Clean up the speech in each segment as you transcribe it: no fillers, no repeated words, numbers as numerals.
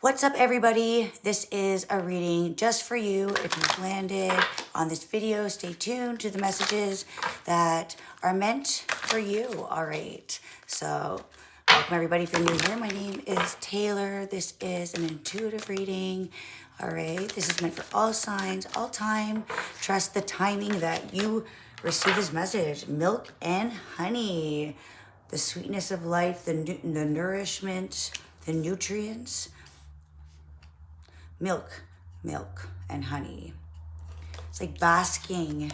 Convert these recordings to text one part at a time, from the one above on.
What's up, everybody? This is a reading just for you. If you've landed on this video, stay tuned to the messages that are meant for you. All right. So welcome, everybody. If you're new here, my name is Taylor. This is an intuitive reading. All right. This is meant for all signs, all time. Trust the timing that you receive this message. Milk and honey. The sweetness of life, the nourishment, the nutrients. Milk and honey. It's like basking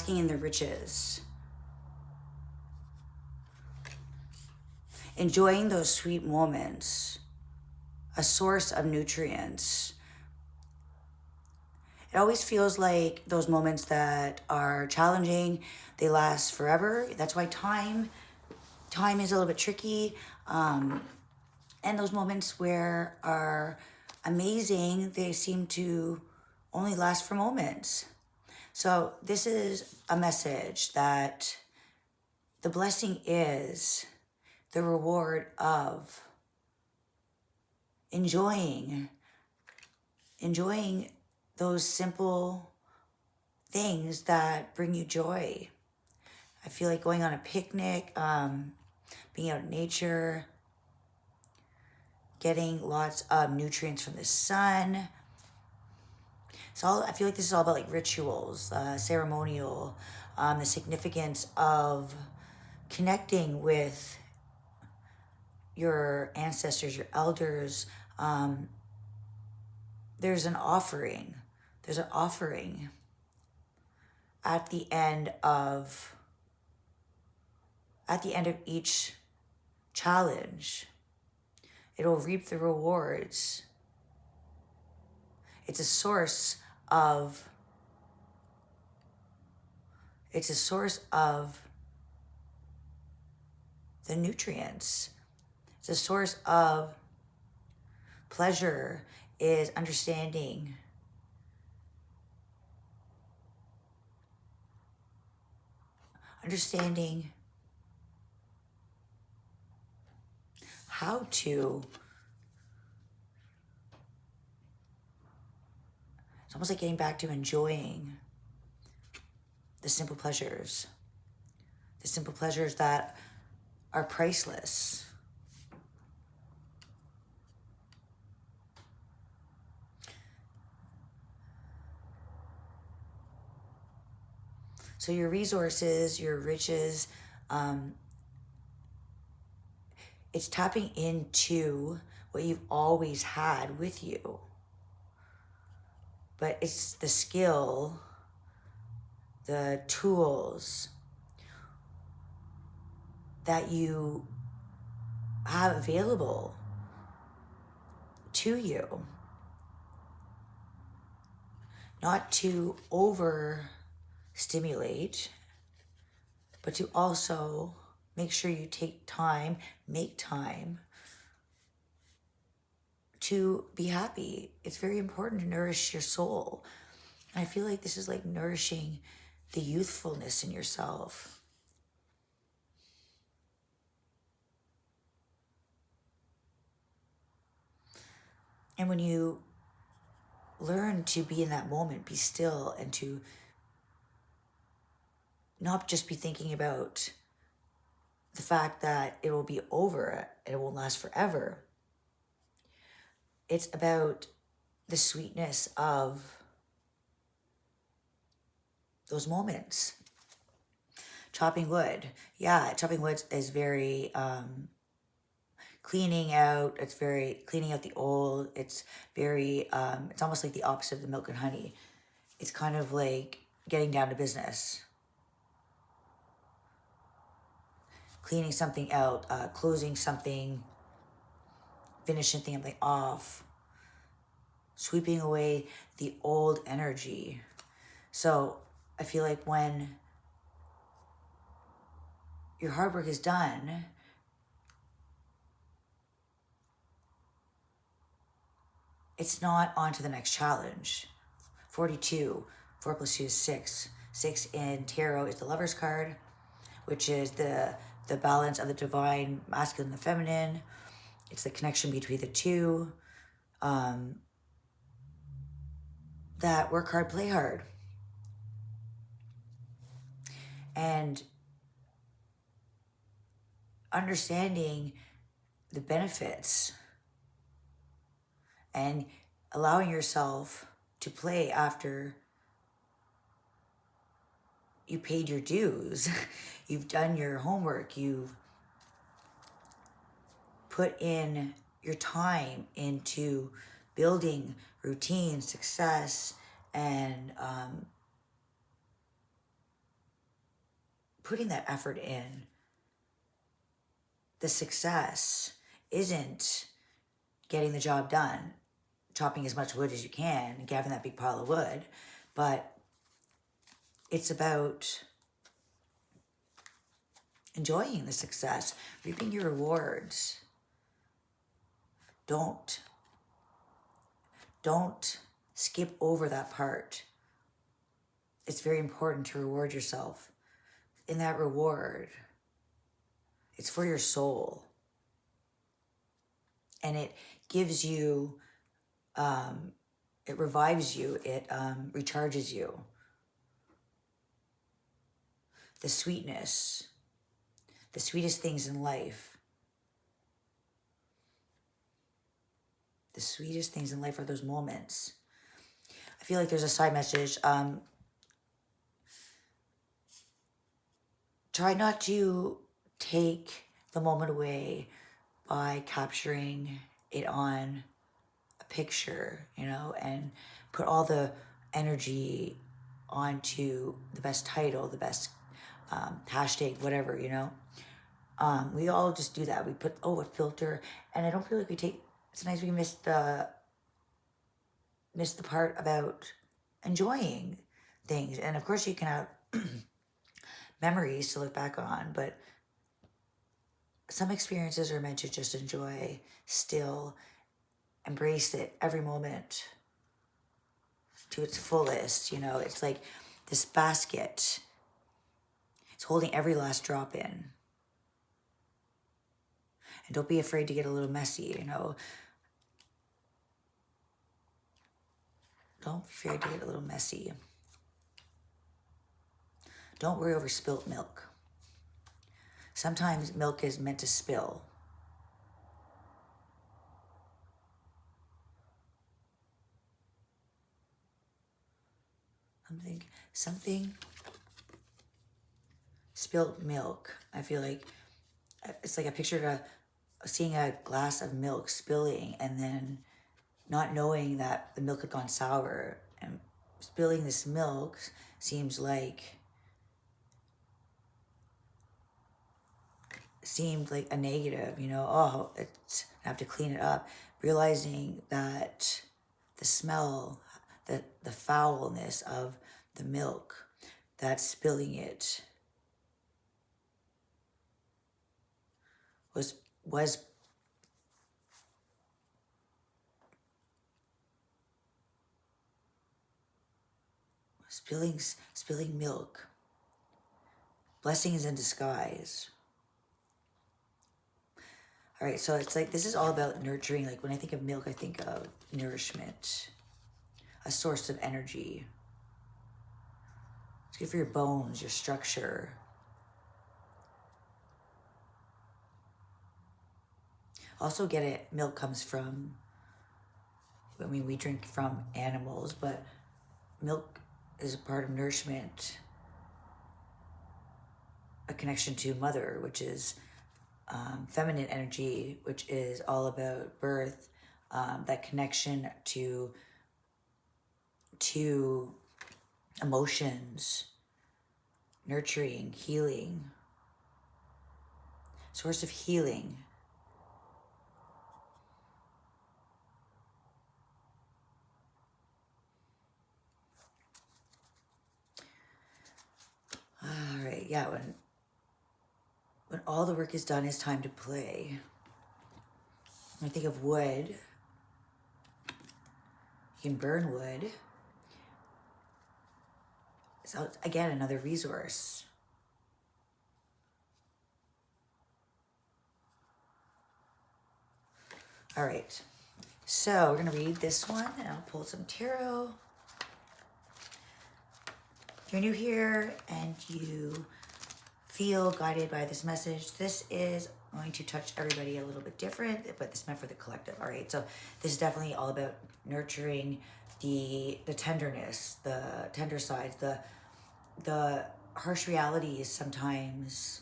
in the riches. Enjoying those sweet moments, a source of nutrients. It always feels like those moments that are challenging, they last forever. That's why time is a little bit tricky. And those moments where are amazing, they seem to only last for moments. So this is a message that the blessing is the reward of enjoying those simple things that bring you joy. I feel like going on a picnic, being out in nature, getting lots of nutrients from the sun. I feel like this is all about like rituals, ceremonial, the significance of connecting with your ancestors, your elders. There's an offering. There's an offering at the end of each challenge. It'll reap the rewards. It's a source of the nutrients. It's a source of pleasure, is understanding how to, it's almost like getting back to enjoying the simple pleasures that are priceless. So your resources, your riches, it's tapping into what you've always had with you. But it's the skill, the tools that you have available to you. Not to overstimulate, but to also make sure you make time to be happy. It's very important to nourish your soul. And I feel like this is like nourishing the youthfulness in yourself. And when you learn to be in that moment, be still, and to not just be thinking about the fact that it will be over and it won't last forever. It's about the sweetness of those moments. Chopping wood. Yeah, chopping wood is very cleaning out. It's very cleaning out the old. It's very, it's almost like the opposite of the milk and honey. It's kind of like getting down to business. Cleaning something out, closing something, finishing something off, sweeping away the old energy. So I feel like when your hard work is done, it's not on to the next challenge. 42, 4 plus 2 is 6. 6 in tarot is the Lover's card, which is the balance of the divine, masculine and the feminine. It's the connection between the two. that work hard, play hard. And understanding the benefits and allowing yourself to play after you paid your dues. You've done your homework. You've put in your time into building routine, success, and putting that effort in. The success isn't getting the job done, chopping as much wood as you can, and having that big pile of wood, but it's about enjoying the success, reaping your rewards. Don't skip over that part. It's very important to reward yourself. In that reward, it's for your soul. And it gives you, it revives you, it recharges you. The sweetness, the sweetest things in life. The sweetest things in life are those moments. I feel like there's a side message. Try not to take the moment away by capturing it on a picture, you know, and put all the energy onto the best title, the best hashtag, whatever, you know. We all just do that. We put, a filter, and I don't feel like we take, sometimes we miss the part about enjoying things. And of course you can have memories to look back on, but some experiences are meant to just enjoy, still embrace it every moment to its fullest. You know, it's like this basket. It's holding every last drop in. And don't be afraid to get a little messy, you know. Don't be afraid to get a little messy. Don't worry over spilt milk. Sometimes milk is meant to spill. Something spilt milk. I feel like it's like I pictured seeing a glass of milk spilling and then not knowing that the milk had gone sour, and spilling this milk seemed like a negative, you know. Oh, I have to clean it up. Realizing that the smell, the foulness of the milk, that spilling it was spilling milk. Blessings in disguise. All right, so it's like, this is all about nurturing. Like when I think of milk, I think of nourishment, a source of energy. It's good for your bones, your structure. Also get it, milk comes from, I mean, we drink from animals, but milk is a part of nourishment, a connection to mother, which is feminine energy, which is all about birth, that connection to emotions, nurturing, healing, source of healing. All right, yeah, when all the work is done, it's time to play. When I think of wood, you can burn wood. So again, another resource. All right, So we're going to read this one, and I'll pull some tarot. If you're new here and you feel guided by this message, this is going to touch everybody a little bit different, but this is meant for the collective. All right, so this is definitely all about nurturing the tenderness, the tender side, the harsh realities sometimes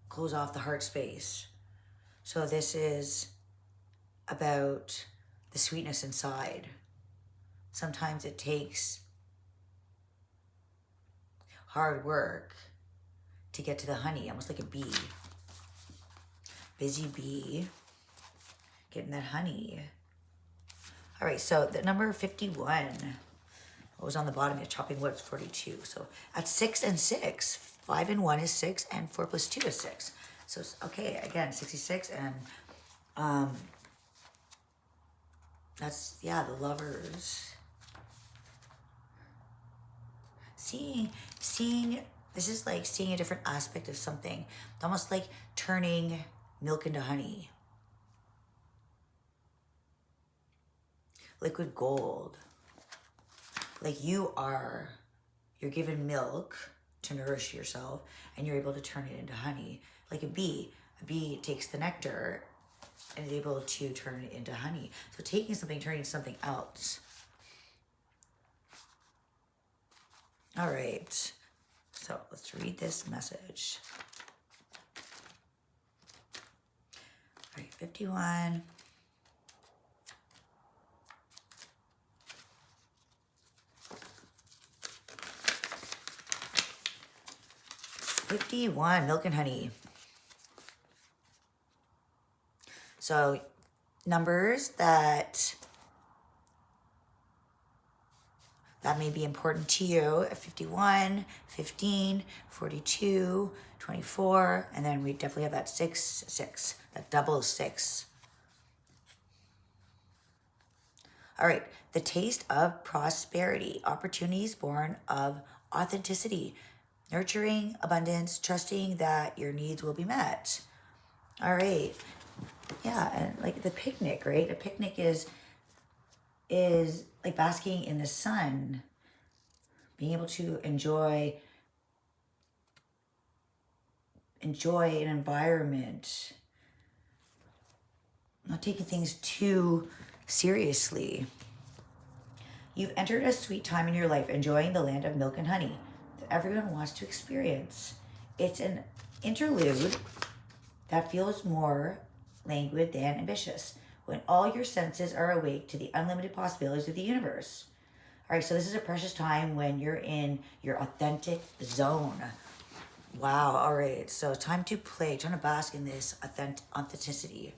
close off the heart space. So this is about the sweetness inside. Sometimes it takes hard work to get to the honey, almost like a bee. Busy bee, getting that honey. All right, so the number 51, what was on the bottom here, chopping wood, 42. So at 6 and 6, 5 and 1 is 6, and 4 plus 2 is 6. So, okay, again, 66, and that's, yeah, the lovers. Seeing, this is like seeing a different aspect of something. It's almost like turning milk into honey. Liquid gold. Like you're given milk to nourish yourself, and you're able to turn it into honey. Like a bee takes the nectar and is able to turn it into honey. So taking something, turning something else. All right, so let's read this message. All right, 51. Milk and honey. So numbers that may be important to you: 51, 15, 42, 24, and then we definitely have that 6, 6, that double 6. All right, the taste of prosperity, opportunities born of authenticity, nurturing abundance, trusting that your needs will be met. All right, yeah, and like the picnic, right? A picnic is like basking in the sun, being able to enjoy an environment, not taking things too seriously. You've entered a sweet time in your life, enjoying the land of milk and honey that everyone wants to experience. It's an interlude that feels more languid than ambitious, when all your senses are awake to the unlimited possibilities of the universe. All right, so this is a precious time when you're in your authentic zone. Wow, all right, so time to play, trying to bask in this authenticity.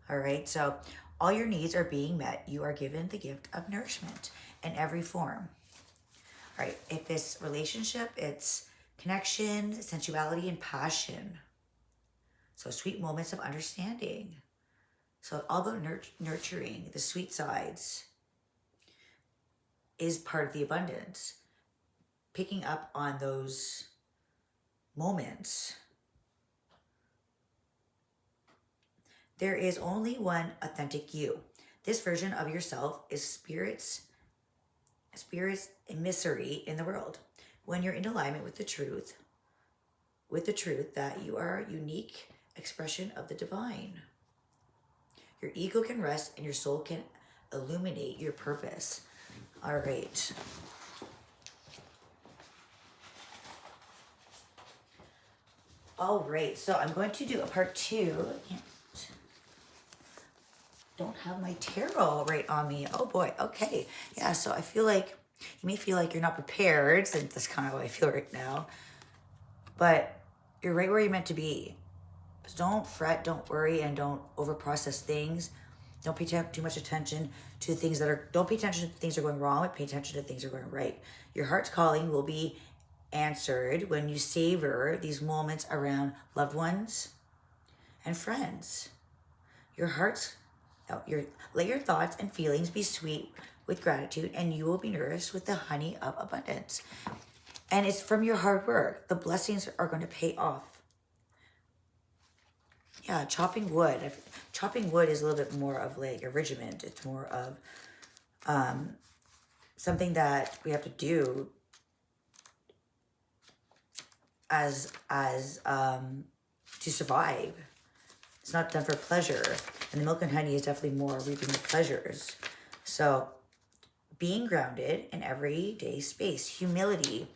All right, so all your needs are being met. You are given the gift of nourishment in every form. All right, if it's relationship, it's connection, sensuality, and passion. So sweet moments of understanding. So all about nurturing the sweet sides is part of the abundance. Picking up on those moments. There is only one authentic you. This version of yourself is spirit's emissary in the world. When you're in alignment with the truth that you are a unique expression of the divine. Your ego can rest and your soul can illuminate your purpose. All right. All right, so I'm going to do a part 2. Don't have my tarot right on me. Oh boy, okay. Yeah, so I feel like, you may feel like you're not prepared, since that's kind of how I feel right now. But you're right where you're meant to be. So don't fret, don't worry, and don't overprocess things. Don't pay too much attention to things don't pay attention to things that are going wrong, but pay attention to things that are going right. Your heart's calling will be answered when you savor these moments around loved ones and friends. Let your thoughts and feelings be sweet with gratitude, and you will be nourished with the honey of abundance. And it's from your hard work. The blessings are going to pay off. Yeah, chopping wood. Chopping wood is a little bit more of like a regiment. It's more of something that we have to do as to survive. It's not done for pleasure. And the milk and honey is definitely more reaping the pleasures. So being grounded in everyday space, humility.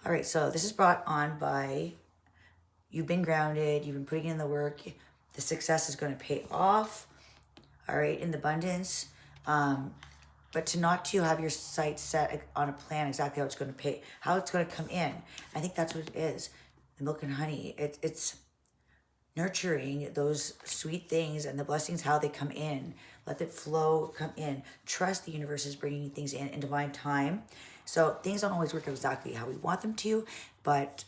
All right, so this is brought on by you've been grounded, you've been putting in the work, the success is going to pay off, all right, in abundance. But to not to have your sights set on a plan exactly how it's going to pay, how it's going to come in. I think that's what it is. The milk and honey, it's nurturing those sweet things and the blessings, how they come in. Let it flow, come in. Trust the universe is bringing things in divine time. So things don't always work exactly how we want them to, but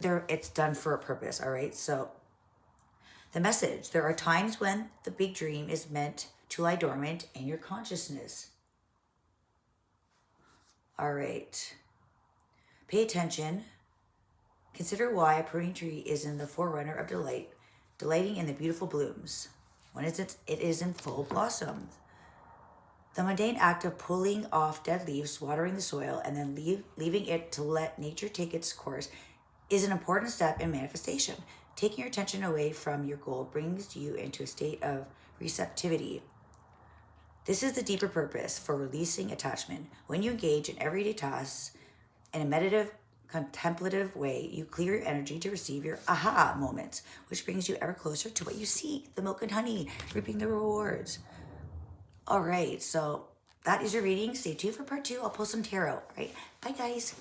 it's done for a purpose, all right? So the message, there are times when the big dream is meant to lie dormant in your consciousness. All right. Pay attention. Consider why a pruning tree is in the forerunner of delight, delighting in the beautiful blooms, when it is in full blossom. The mundane act of pulling off dead leaves, watering the soil, and then leaving it to let nature take its course is an important step in manifestation. Taking your attention away from your goal brings you into a state of receptivity. This is the deeper purpose for releasing attachment. When you engage in everyday tasks in a meditative, contemplative way, you clear your energy to receive your aha moments, which brings you ever closer to what you seek, the milk and honey, reaping the rewards. All right, so that is your reading. Stay tuned for part 2. I'll pull some tarot. All right, bye guys.